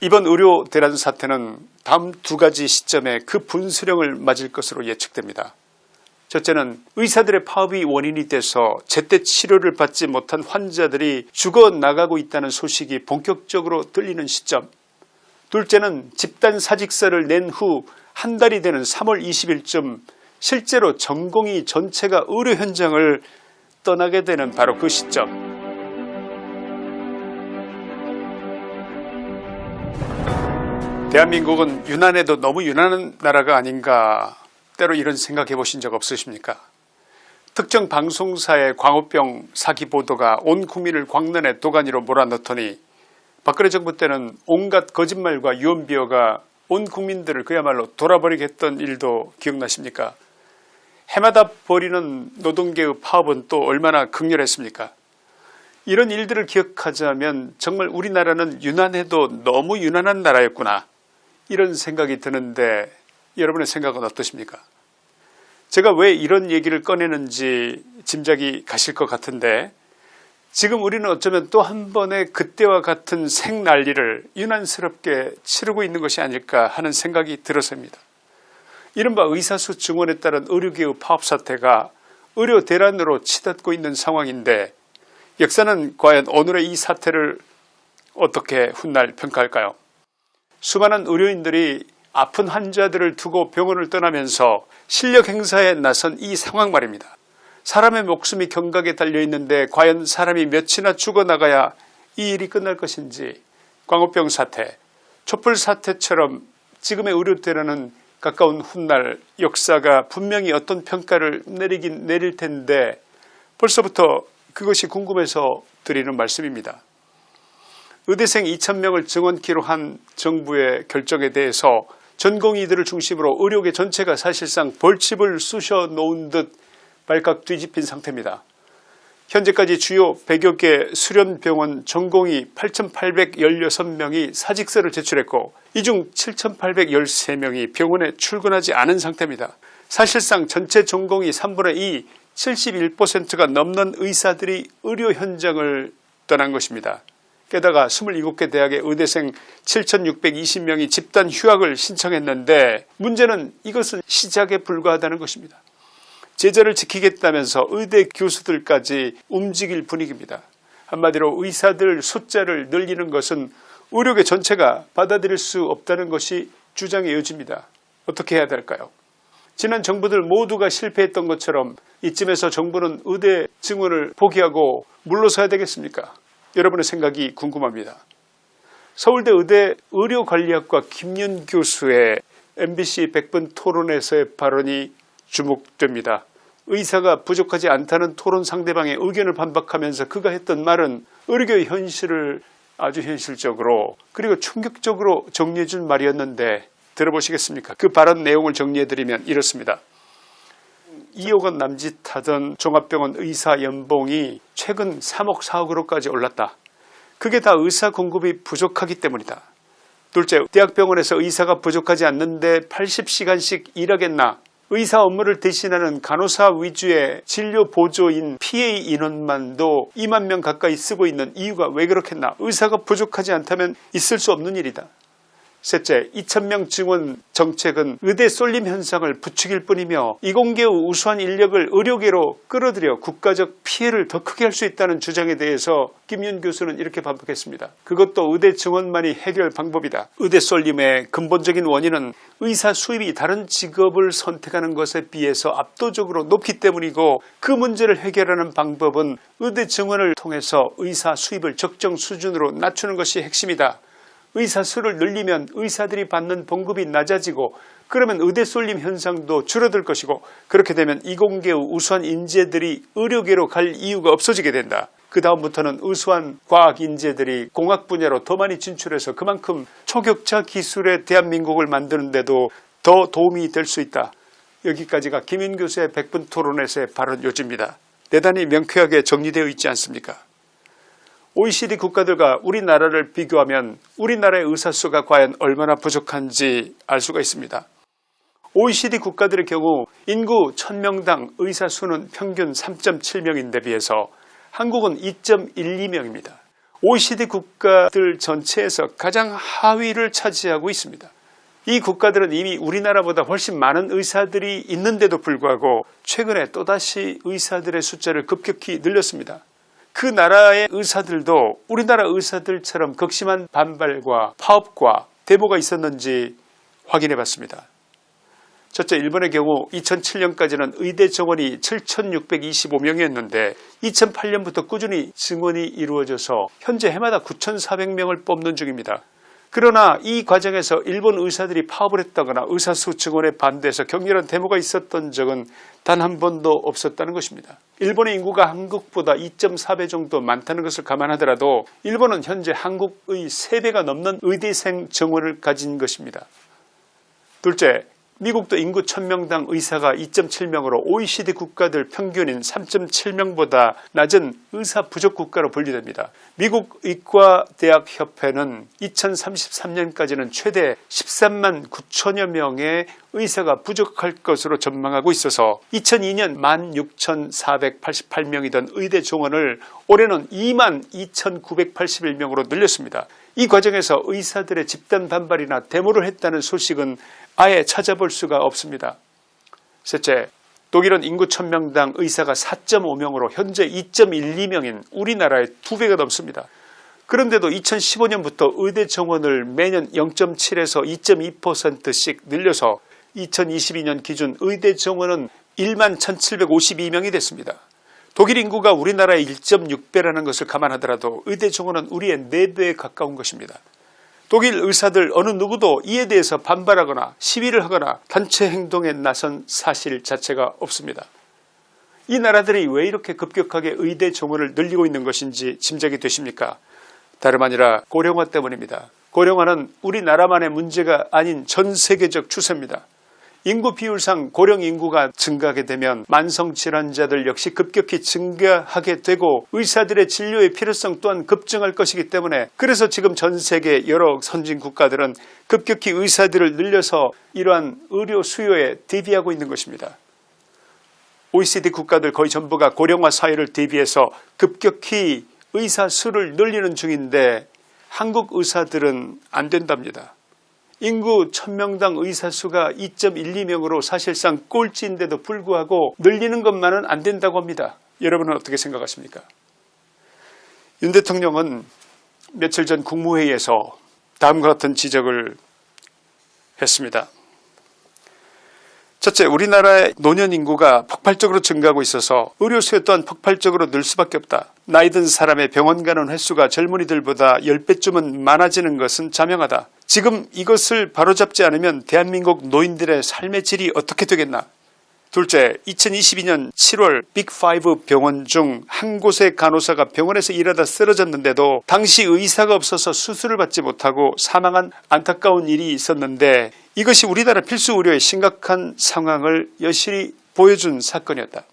이번 의료 대란 사태는 다음 두 가지 시점에 그 분수령을 맞을 것으로 예측됩니다. 첫째는 의사들의 파업이 원인이 돼서 제때 치료를 받지 못한 환자들이 죽어나가고 있다는 소식이 본격적으로 들리는 시점. 둘째는 집단 사직서를 낸 후 한 달이 되는 3월 20일쯤 실제로 전공의 전체가 의료 현장을 떠나게 되는 바로 그 시점. 대한민국은 유난해도 너무 유난한 나라가 아닌가, 때로 이런 생각해 보신 적 없으십니까? 특정 방송사의 광우병 사기 보도가 온 국민을 광란의 도가니로 몰아넣더니 박근혜 정부 때는 온갖 거짓말과 유언비어가 온 국민들을 그야말로 돌아버리게 했던 일도 기억나십니까? 해마다 벌이는 노동계의 파업은 또 얼마나 극렬했습니까? 이런 일들을 기억하자면 정말 우리나라는 유난해도 너무 유난한 나라였구나, 이런 생각이 드는데 여러분의 생각은 어떠십니까? 제가 왜 이런 얘기를 꺼내는지 짐작이 가실 것 같은데, 지금 우리는 어쩌면 또 한 번의 그때와 같은 생난리를 유난스럽게 치르고 있는 것이 아닐까 하는 생각이 들어서입니다. 이른바 의사수 증원에 따른 의료계의 파업 사태가 의료 대란으로 치닫고 있는 상황인데, 역사는 과연 오늘의 이 사태를 어떻게 훗날 평가할까요? 수많은 의료인들이 아픈 환자들을 두고 병원을 떠나면서 실력 행사에 나선 이 상황 말입니다. 사람의 목숨이 경각에 달려있는데 과연 사람이 몇이나 죽어나가야 이 일이 끝날 것인지, 광우병 사태, 촛불 사태처럼 지금의 의료 대란은 가까운 훗날 역사가 분명히 어떤 평가를 내리긴 내릴 텐데 벌써부터 그것이 궁금해서 드리는 말씀입니다. 의대생 2,000명을 증원키로 한 정부의 결정에 대해서 전공의들을 중심으로 의료계 전체가 사실상 벌집을 쑤셔 놓은 듯 발칵 뒤집힌 상태입니다. 현재까지 주요 100여 개 수련병원 전공의 8,816명이 사직서를 제출했고, 이 중 7,813명이 병원에 출근하지 않은 상태입니다. 사실상 전체 전공의 3분의 2, 71%가 넘는 의사들이 의료 현장을 떠난 것입니다. 게다가 27개 대학의 의대생 7,620명이 집단 휴학을 신청했는데, 문제는 이것은 시작에 불과하다는 것입니다. 제자를 지키겠다면서 의대 교수들까지 움직일 분위기입니다. 한마디로 의사들 숫자를 늘리는 것은 의료계 전체가 받아들일 수 없다는 것이 주장의 여지입니다. 어떻게 해야 될까요? 지난 정부들 모두가 실패했던 것처럼 이쯤에서 정부는 의대 증원을 포기하고 물러서야 되겠습니까? 여러분의 생각이 궁금합니다. 서울대 의대 의료관리학과 김윤 교수의 MBC 100분 토론에서의 발언이 주목됩니다. 의사가 부족하지 않다는 토론 상대방의 의견을 반박하면서 그가 했던 말은 의료계의 현실을 아주 현실적으로 그리고 충격적으로 정리해 준 말이었는데 들어보시겠습니까? 그 발언 내용을 정리해드리면 이렇습니다. 2억 원 남짓하던 종합병원 의사 연봉이 최근 3억 4억으로까지 올랐다. 그게 다 의사 공급이 부족하기 때문이다. 둘째, 대학병원에서 의사가 부족하지 않는데 80시간씩 일하겠나? 의사 업무를 대신하는 간호사 위주의 진료 보조인 PA 인원만도 2만 명 가까이 쓰고 있는 이유가 왜 그렇겠나? 의사가 부족하지 않다면 있을 수 없는 일이다. 셋째, 2,000명 증원 정책은 의대 쏠림 현상을 부추길 뿐이며 이공계의 우수한 인력을 의료계로 끌어들여 국가적 피해를 더 크게 할 수 있다는 주장에 대해서 김윤 교수는 이렇게 반박했습니다. 그것도 의대 증원만이 해결 방법이다. 의대 쏠림의 근본적인 원인은 의사 수입이 다른 직업을 선택하는 것에 비해서 압도적으로 높기 때문이고, 그 문제를 해결하는 방법은 의대 증원을 통해서 의사 수입을 적정 수준으로 낮추는 것이 핵심이다. 의사 수를 늘리면 의사들이 받는 봉급이 낮아지고, 그러면 의대 쏠림 현상도 줄어들 것이고, 그렇게 되면 이공계의 우수한 인재들이 의료계로 갈 이유가 없어지게 된다. 그 다음부터는 우수한 과학 인재들이 공학 분야로 더 많이 진출해서 그만큼 초격차 기술의 대한민국을 만드는 데도 더 도움이 될 수 있다. 여기까지가 김윤 교수의 100분 토론에서의 발언 요지입니다. 대단히 명쾌하게 정리되어 있지 않습니까? OECD 국가들과 우리나라를 비교하면 우리나라의 의사 수가 과연 얼마나 부족한지 알 수가 있습니다. OECD 국가들의 경우 인구 1000명당 의사 수는 평균 3.7명인데 비해서 한국은 2.12명입니다. OECD 국가들 전체에서 가장 하위를 차지하고 있습니다. 이 국가들은 이미 우리나라보다 훨씬 많은 의사들이 있는데도 불구하고 최근에 또다시 의사들의 숫자를 급격히 늘렸습니다. 그 나라의 의사들도 우리나라 의사들처럼 극심한 반발과 파업과 데모가 있었는지 확인해 봤습니다. 첫째, 일본의 경우 2007년까지는 의대 정원이 7,625명이었는데 2008년부터 꾸준히 증원이 이루어져서 현재 해마다 9,400명을 뽑는 중입니다. 그러나 이 과정에서 일본 의사들이 파업을 했다거나 의사수 증원에 반대해서 격렬한 데모가 있었던 적은 단 한 번도 없었다는 것입니다. 일본의 인구가 한국보다 2.4배 정도 많다는 것을 감안하더라도 일본은 현재 한국의 3배가 넘는 의대생 정원을 가진 것입니다. 둘째, 미국도 인구 1000명당 의사가 2.7명으로 OECD 국가들 평균인 3.7명보다 낮은 의사 부족 국가로 분류됩니다. 미국 의과대학협회는 2033년까지는 최대 13만 9천여 명의 의사가 부족할 것으로 전망하고 있어서 2002년 16,488명이던 의대 정원을 올해는 2만 2,981명으로 늘렸습니다. 이 과정에서 의사들의 집단 반발이나 데모를 했다는 소식은 아예 찾아볼 수가 없습니다. 셋째, 독일은 인구 1000명당 의사가 4.5명으로 현재 2.12명인 우리나라의 2배가 넘습니다. 그런데도 2015년부터 의대 정원을 매년 0.7에서 2.2%씩 늘려서 2022년 기준 의대 정원은 1만 1752명이 됐습니다. 독일 인구가 우리나라의 1.6배라는 것을 감안하더라도 의대 정원은 우리의 4배에 가까운 것입니다. 독일 의사들 어느 누구도 이에 대해서 반발하거나 시위를 하거나 단체 행동에 나선 사실 자체가 없습니다. 이 나라들이 왜 이렇게 급격하게 의대 정원을 늘리고 있는 것인지 짐작이 되십니까? 다름 아니라 고령화 때문입니다. 고령화는 우리나라만의 문제가 아닌 전 세계적 추세입니다. 인구 비율상 고령 인구가 증가하게 되면 만성질환자들 역시 급격히 증가하게 되고 의사들의 진료의 필요성 또한 급증할 것이기 때문에 그래서 지금 전 세계 여러 선진 국가들은 급격히 의사들을 늘려서 이러한 의료 수요에 대비하고 있는 것입니다. OECD 국가들 거의 전부가 고령화 사회를 대비해서 급격히 의사 수를 늘리는 중인데 한국 의사들은 안 된답니다. 인구 1000명당 의사 수가 2.12명으로 사실상 꼴찌인데도 불구하고 늘리는 것만은 안 된다고 합니다. 여러분은 어떻게 생각하십니까? 윤 대통령은 며칠 전 국무회의에서 다음과 같은 지적을 했습니다. 첫째, 우리나라의 노년 인구가 폭발적으로 증가하고 있어서 의료 수요 또한 폭발적으로 늘 수밖에 없다. 나이 든 사람의 병원 가는 횟수가 젊은이들보다 10배쯤은 많아지는 것은 자명하다. 지금 이것을 바로잡지 않으면 대한민국 노인들의 삶의 질이 어떻게 되겠나. 둘째, 2022년 7월 빅5 병원 중 한 곳의 간호사가 병원에서 일하다 쓰러졌는데도 당시 의사가 없어서 수술을 받지 못하고 사망한 안타까운 일이 있었는데 이것이 우리나라 필수 의료의 심각한 상황을 여실히 보여준 사건이었다.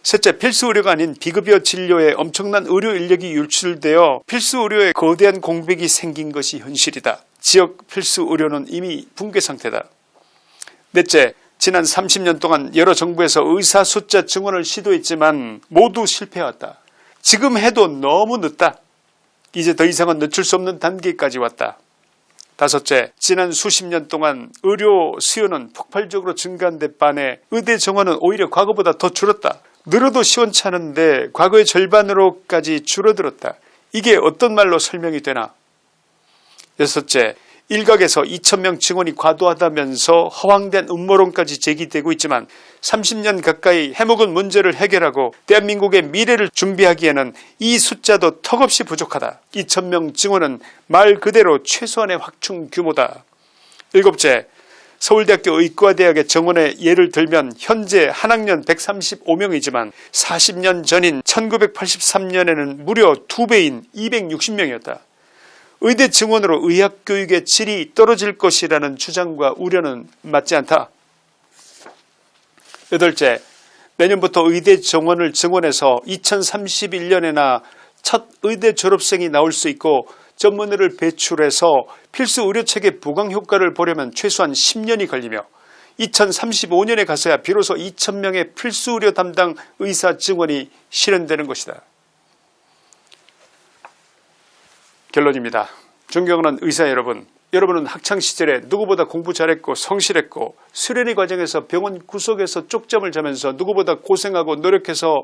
셋째, 필수 의료가 아닌 비급여 진료에 엄청난 의료 인력이 유출되어 필수 의료에 거대한 공백이 생긴 것이 현실이다. 지역 필수 의료는 이미 붕괴 상태다. 넷째, 지난 30년 동안 여러 정부에서 의사 숫자 증원을 시도했지만 모두 실패해왔다. 지금 해도 너무 늦다. 이제 더 이상은 늦출 수 없는 단계까지 왔다. 다섯째, 지난 수십 년 동안 의료 수요는 폭발적으로 증가한 데 반해 의대 정원은 오히려 과거보다 더 줄었다. 늘어도 시원찮은데 과거의 절반으로까지 줄어들었다. 이게 어떤 말로 설명이 되나? 여섯째, 일각에서 2000명 증원이 과도하다면서 허황된 음모론까지 제기되고 있지만 30년 가까이 해묵은 문제를 해결하고 대한민국의 미래를 준비하기에는 이 숫자도 턱없이 부족하다. 2000명 증원은 말 그대로 최소한의 확충 규모다. 일곱째, 서울대학교 의과대학의 정원의 예를 들면 현재 한 학년 135명이지만 40년 전인 1983년에는 무려 2배인 260명이었다. 의대 증원으로 의학교육의 질이 떨어질 것이라는 주장과 우려는 맞지 않다. 여덟째, 내년부터 의대 정원을 증원해서 2031년에나 첫 의대 졸업생이 나올 수 있고 전문의를 배출해서 필수 의료체계 보강 효과를 보려면 최소한 10년이 걸리며 2035년에 가서야 비로소 2,000명의 필수 의료 담당 의사 증원이 실현되는 것이다. 결론입니다. 존경하는 의사 여러분, 여러분은 학창시절에 누구보다 공부 잘했고 성실했고 수련의 과정에서 병원 구석에서 쪽잠을 자면서 누구보다 고생하고 노력해서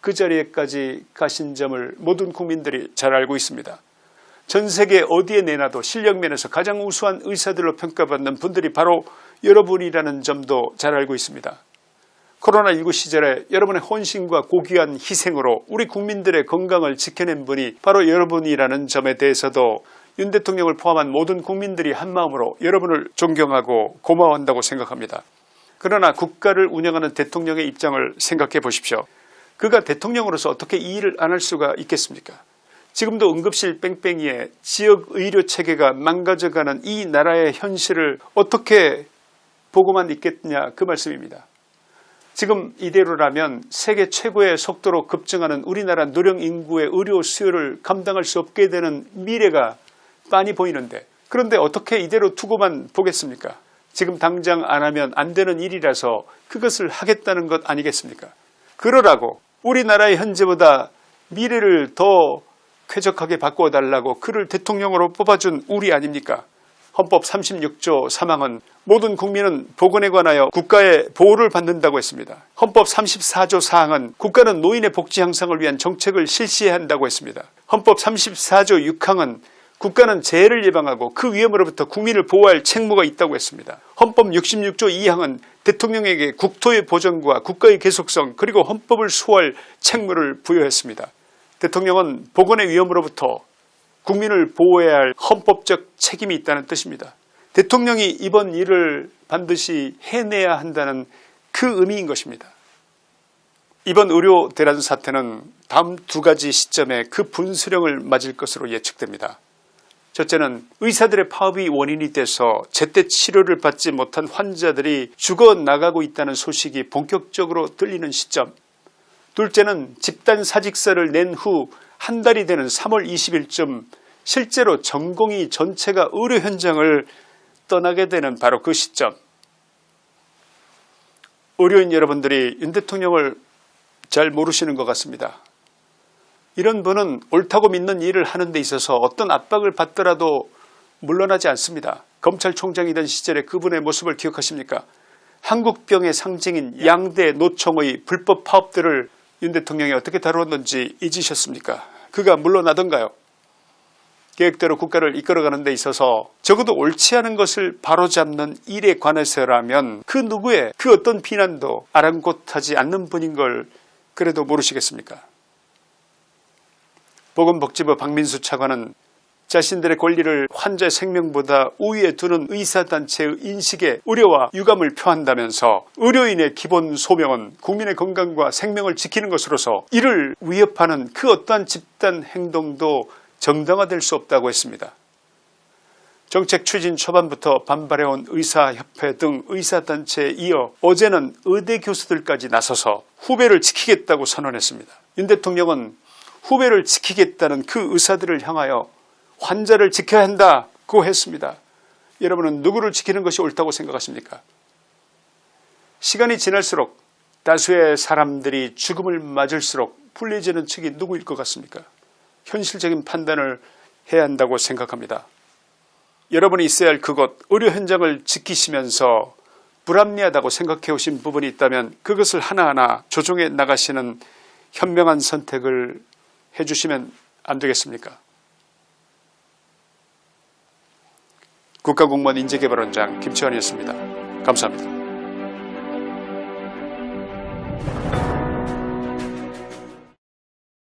그 자리에까지 가신 점을 모든 국민들이 잘 알고 있습니다. 전 세계 어디에 내놔도 실력면에서 가장 우수한 의사들로 평가받는 분들이 바로 여러분이라는 점도 잘 알고 있습니다. 코로나19 시절에 여러분의 헌신과 고귀한 희생으로 우리 국민들의 건강을 지켜낸 분이 바로 여러분이라는 점에 대해서도 윤 대통령을 포함한 모든 국민들이 한마음으로 여러분을 존경하고 고마워한다고 생각합니다. 그러나 국가를 운영하는 대통령의 입장을 생각해 보십시오. 그가 대통령으로서 어떻게 이 일을 안 할 수가 있겠습니까? 지금도 응급실 뺑뺑이에 지역 의료체계가 망가져가는 이 나라의 현실을 어떻게 보고만 있겠냐, 그 말씀입니다. 지금 이대로라면 세계 최고의 속도로 급증하는 우리나라 노령 인구의 의료 수요를 감당할 수 없게 되는 미래가 빤히 보이는데, 그런데 어떻게 이대로 두고만 보겠습니까? 지금 당장 안 하면 안 되는 일이라서 그것을 하겠다는 것 아니겠습니까? 그러라고 우리나라의 현재보다 미래를 더 쾌적하게 바꾸어달라고 그를 대통령으로 뽑아준 우리 아닙니까? 헌법 36조 3항은 모든 국민은 보건에 관하여 국가의 보호를 받는다고 했습니다. 헌법 34조 4항은 국가는 노인의 복지 향상을 위한 정책을 실시해야 한다고 했습니다. 헌법 34조 6항은 국가는 재해를 예방하고 그 위험으로부터 국민을 보호할 책무가 있다고 했습니다. 헌법 66조 2항은 대통령에게 국토의 보전과 국가의 계속성 그리고 헌법을 수호할 책무를 부여했습니다. 대통령은 보건의 위험으로부터 국민을 보호해야 할 헌법적 책임이 있다는 뜻입니다. 대통령이 이번 일을 반드시 해내야 한다는 그 의미인 것입니다. 이번 의료 대란 사태는 다음 두 가지 시점에 그 분수령을 맞을 것으로 예측됩니다. 첫째는 의사들의 파업이 원인이 돼서 제때 치료를 받지 못한 환자들이 죽어나가고 있다는 소식이 본격적으로 들리는 시점. 둘째는 집단 사직서를 낸 후 한 달이 되는 3월 20일쯤 실제로 전공의 전체가 의료 현장을 떠나게 되는 바로 그 시점. 의료인 여러분들이 윤 대통령을 잘 모르시는 것 같습니다. 이런 분은 옳다고 믿는 일을 하는 데 있어서 어떤 압박을 받더라도 물러나지 않습니다. 검찰총장이던 시절에 그분의 모습을 기억하십니까? 한국병의 상징인 양대 노총의 불법 파업들을 윤 대통령이 어떻게 다루었는지 잊으셨습니까? 그가 물러나던가요? 계획대로 국가를 이끌어가는 데 있어서 적어도 옳지 않은 것을 바로잡는 일에 관해서라면 그 누구의 그 어떤 비난도 아랑곳하지 않는 분인 걸 그래도 모르시겠습니까? 보건복지부 박민수 차관은 자신들의 권리를 환자의 생명보다 우위에 두는 의사단체의 인식에 우려와 유감을 표한다면서 의료인의 기본 소명은 국민의 건강과 생명을 지키는 것으로서 이를 위협하는 그 어떠한 집단 행동도 정당화될 수 없다고 했습니다. 정책 추진 초반부터 반발해온 의사협회 등 의사단체에 이어 어제는 의대 교수들까지 나서서 후배를 지키겠다고 선언했습니다. 윤 대통령은 후배를 지키겠다는 그 의사들을 향하여 환자를 지켜야 한다고 했습니다. 여러분은 누구를 지키는 것이 옳다고 생각하십니까? 시간이 지날수록 다수의 사람들이 죽음을 맞을수록 불리해지는 측이 누구일 것 같습니까? 현실적인 판단을 해야 한다고 생각합니다. 여러분이 있어야 할 그곳 의료 현장을 지키시면서 불합리하다고 생각해 오신 부분이 있다면 그것을 하나하나 조정해 나가시는 현명한 선택을 해주시면 안 되겠습니까? 국가공무원 인재개발원장 김치환이었습니다. 감사합니다.